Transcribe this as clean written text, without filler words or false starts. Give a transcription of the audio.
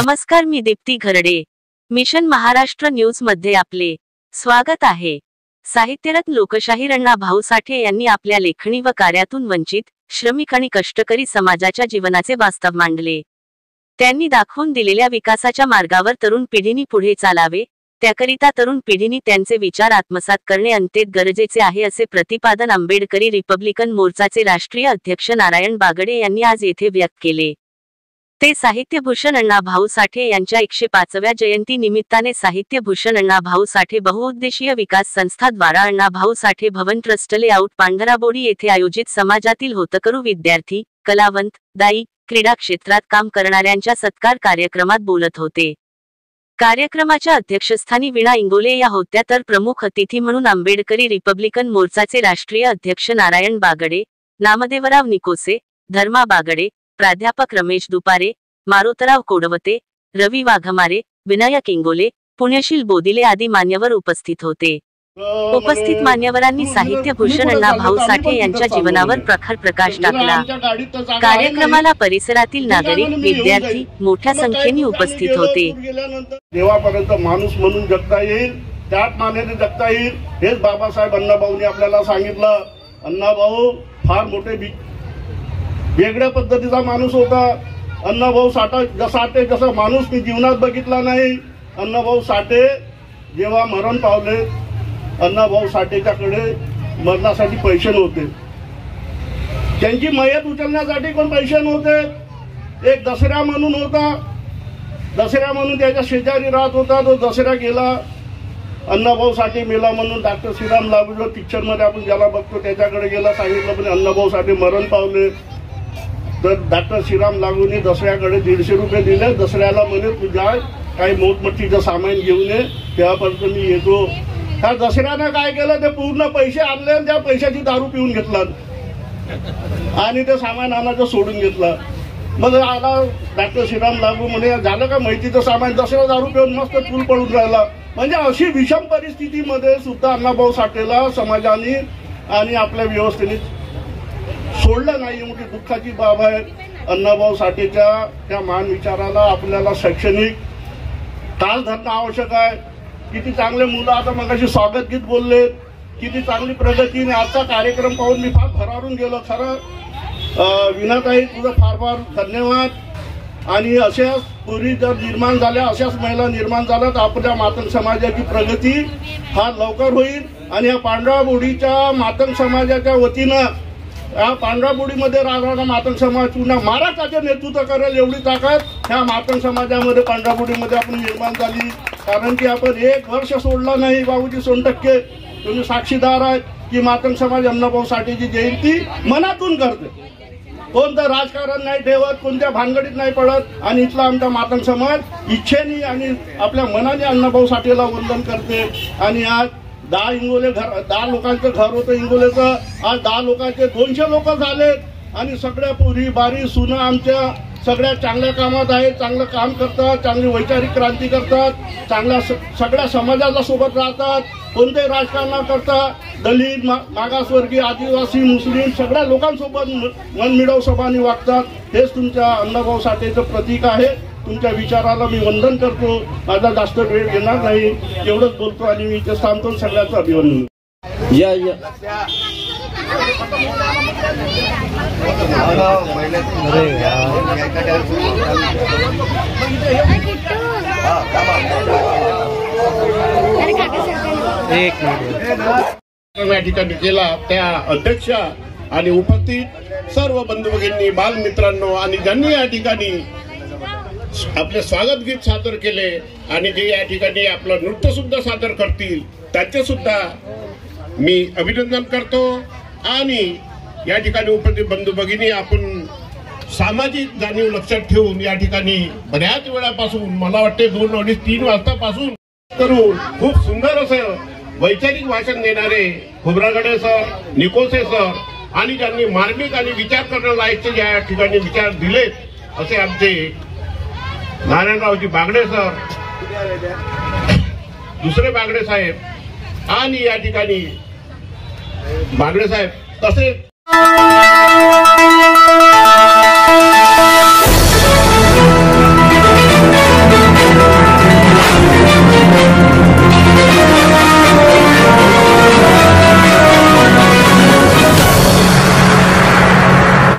नमस्कार, मी Deepti Gharde. Mission Maharashtra news मध्ये आपले स्वागत आहे. साहित्यरत्न लोकशाहीर अण्णा भाऊ साठे यांनी आपल्या लेखणी व कार्यातून वंचित, श्रमिक आणि कष्टकरी समाजाच्या जीवनाचे वास्तव मांडले. त्यांनी दाखवून दिलेल्या विकासाच्या मार्गावर तरुण पिढीने पुढे चालावे, त्याकरिता तरुण पिढीने त्यांचे विचार आत्मसात करणे अत्यंत गरजेचे आहे, असे प्रतिपादन आंबेडकरी रिपब्लिकन मोर्चाचे राष्ट्रीय अध्यक्ष नारायण बागडे यांनी आज येथे व्यक्त केले. ते साहित्यभूषण अण्णा भाऊ साठे यांच्या 105व्या जयंती निमित्ताने साहित्यभूषण अण्णा भाऊ साठे बहुउद्देशीय विकास संस्था द्वारा अण्णा भाऊ साठे भवन ट्रस्ट लेआउट पांढराबोडी येथे आयोजित समाजातील होतकरू विद्यार्थी, कलावंत, दाई, क्रीडा क्षेत्रात काम करणाऱ्यांच्या सत्कार कार्यक्रमात बोलत होते. कार्यक्रमाच्या अध्यक्षस्थानी वीणा इंगोले या होत्या, तर प्रमुख अतिथी म्हणून आंबेडकरी रिपब्लिकन मोर्चाचे राष्ट्रीय अध्यक्ष नारायण बागडे, नामदेवराव निकोसे, धर्मा बागडे, प्राध्यापक रमेश दुपारे, मारोतराव कोडवते, रवी वाघमारे, विनायक इंगोले, पुण्यशील बोदिले आदी मान्यवर उपस्थित होते. उपस्थित मान्यवरांनी साहित्यभूषण अण्णा भाऊ साठे यांच्या जीवनावर प्रखर प्रकाश टाकला. कार्यक्रमाला परिसरातील नागरिक, विद्यार्थी मोठ्या संख्येने उपस्थित होते. देवापर्यंत माणूस म्हणून जगता येईल, त्याच मानेने जगता येईल, हेच बाबासाहेब अण्णाभाऊंनी आपल्याला सांगितलं. अण्णाभाऊ फार मोठे वेगळ्या पद्धतीचा माणूस होता. अण्णाभाऊ साठे जसा माणूस मी जीवनात बघितला नाही. अण्णाभाऊ साठे जेव्हा मरण पावले, अण्णाभाऊ साठेच्याकडे मरणासाठी पैसे नव्हते. त्यांची मयत उचलण्यासाठी पण पैसे नव्हते. एक दसरा म्हणून होता, दसरा म्हणून त्याच्या शेजारी राहत होता. तो दसरा गेला, अण्णाभाऊ साठे मेला म्हणून डॉक्टर श्रीराम लागू पिक्चर मध्ये आपण ज्याला बघतो त्याच्याकडे गेला. सांगितलं पण अण्णाभाऊ साठे मरण पावले. तर डॉक्टर श्रीराम लागूने दसऱ्याकडे 150 रुपये दिले. दसऱ्याला म्हणे तू जा काही मोठमोठीचं सामान घेऊन ये, तेव्हापर्यंत मी येतो. त्या दसऱ्यानं काय केलं, ते पूर्ण पैसे आणले आणि त्या पैशाची दारू पिऊन घेतला आणि ते सामान आणायचं सोडून घेतलं. मग आला डॉक्टर श्रीराम लागू म्हणे झालं का माहितीचं सामान, दसऱ्या दारू पिऊन मस्त चूल पडून राहिला. म्हणजे अशी विषम परिस्थितीमध्ये सुद्धा अण्णाभाऊ साठेला समाजाने आणि आपल्या व्यवस्थेने सोडलं नाही. मोठी दुःखाची बाब आहे. अण्णाभाऊ साठेच्या त्या महान विचाराला आपल्याला शैक्षणिक ताल धरणं आवश्यक आहे. किती चांगले मुलं आता मगाशी स्वागत गीत बोलले, किती चांगली प्रगतीने. आजचा कार्यक्रम पाहून मी फार भरारून गेलो. खरं विनाताई तुझं फार फार धन्यवाद. आणि अशाच पुरी जर निर्माण झाल्या, अशाच महिला निर्माण झाल्या तर आपल्या मातंग समाजाची प्रगती फार लवकर होईल. आणि या पांढराबोडीच्या मातंग समाजाच्या वतीनं या पांढराबोडीमध्ये राहणारा मातंग समाज पुन्हा महाराष्ट्राचे नेतृत्व करेल एवढी ताकद ह्या मातंग समाजामध्ये पांढराबोडीमध्ये आपण निर्माण झाली. कारण की आपण 1 वर्ष सोडला नाही. बाबूजी सोनटक्के तुम्ही साक्षीदार आहेत की मातंग समाज अण्णाभाऊ साठेची जयंती मनातून करते. कोणतं राजकारण नाही ठेवत, कोणत्या भानगडीत नाही पडत. आणि इथला आमचा मातंग समाज इच्छेने आणि आपल्या मनाने अण्णाभाऊ साठेला वंदन करते. आणि आज 10 लोकांचं घर होतं इंगोलेचं, आज 10 लोकांचे 200 लोक झालेत. आणि सगळ्या पुरी बारी सुना आमच्या सगळ्या चांगल्या कामात आहेत, चांगलं काम करतात, चांगली वैचारिक क्रांती करतात, चांगल्या सगळ्या समाजाला सोबत राहतात, कोणते राजकारण करतात, दलित, मागासवर्गीय, आदिवासी, मुस्लिम सगळ्या लोकांसोबत मनमिळाऊ स्वभावाने वागतात. हेच तुमच्या अण्णाभाऊ साठेचं प्रतीक आहे. तुमच्या विचाराला मी वंदन करतो. माझा जास्त वेळ घेणार नाही, एवढंच बोलतो आणि मी इथे थांबतो. सगळ्यांचं अभिनंदन. या ठिकाणी केला त्या अध्यक्ष आणि उपस्थित सर्व बंधू भगिनी, बालमित्रांनो आणि ज्यांनी या ठिकाणी आपले स्वागत गीत सादर केले आणि जे या ठिकाणी आपलं नृत्य सुद्धा सादर करतील त्याचे सुद्धा मी अभिनंदन करतो. आणि या ठिकाणी उपस्थित बंधू भगिनी, आपण सामाजिक जाणीव लक्षात ठेवून या ठिकाणी बऱ्याच वेळापासून, मला वाटते 2-3 वाजतापासून करून खूप सुंदर असं वैचारिक भाषण देणारे खोब्रागडे सर, निकोसे सर आणि ज्यांनी मार्मिक आणि विचार करणं लायकचे या ठिकाणी विचार दिलेत असे आमचे नारायणरावजी बागडे सर, दुसरे बागडे साहेब आणि या ठिकाणी बागडे साहेब तसेच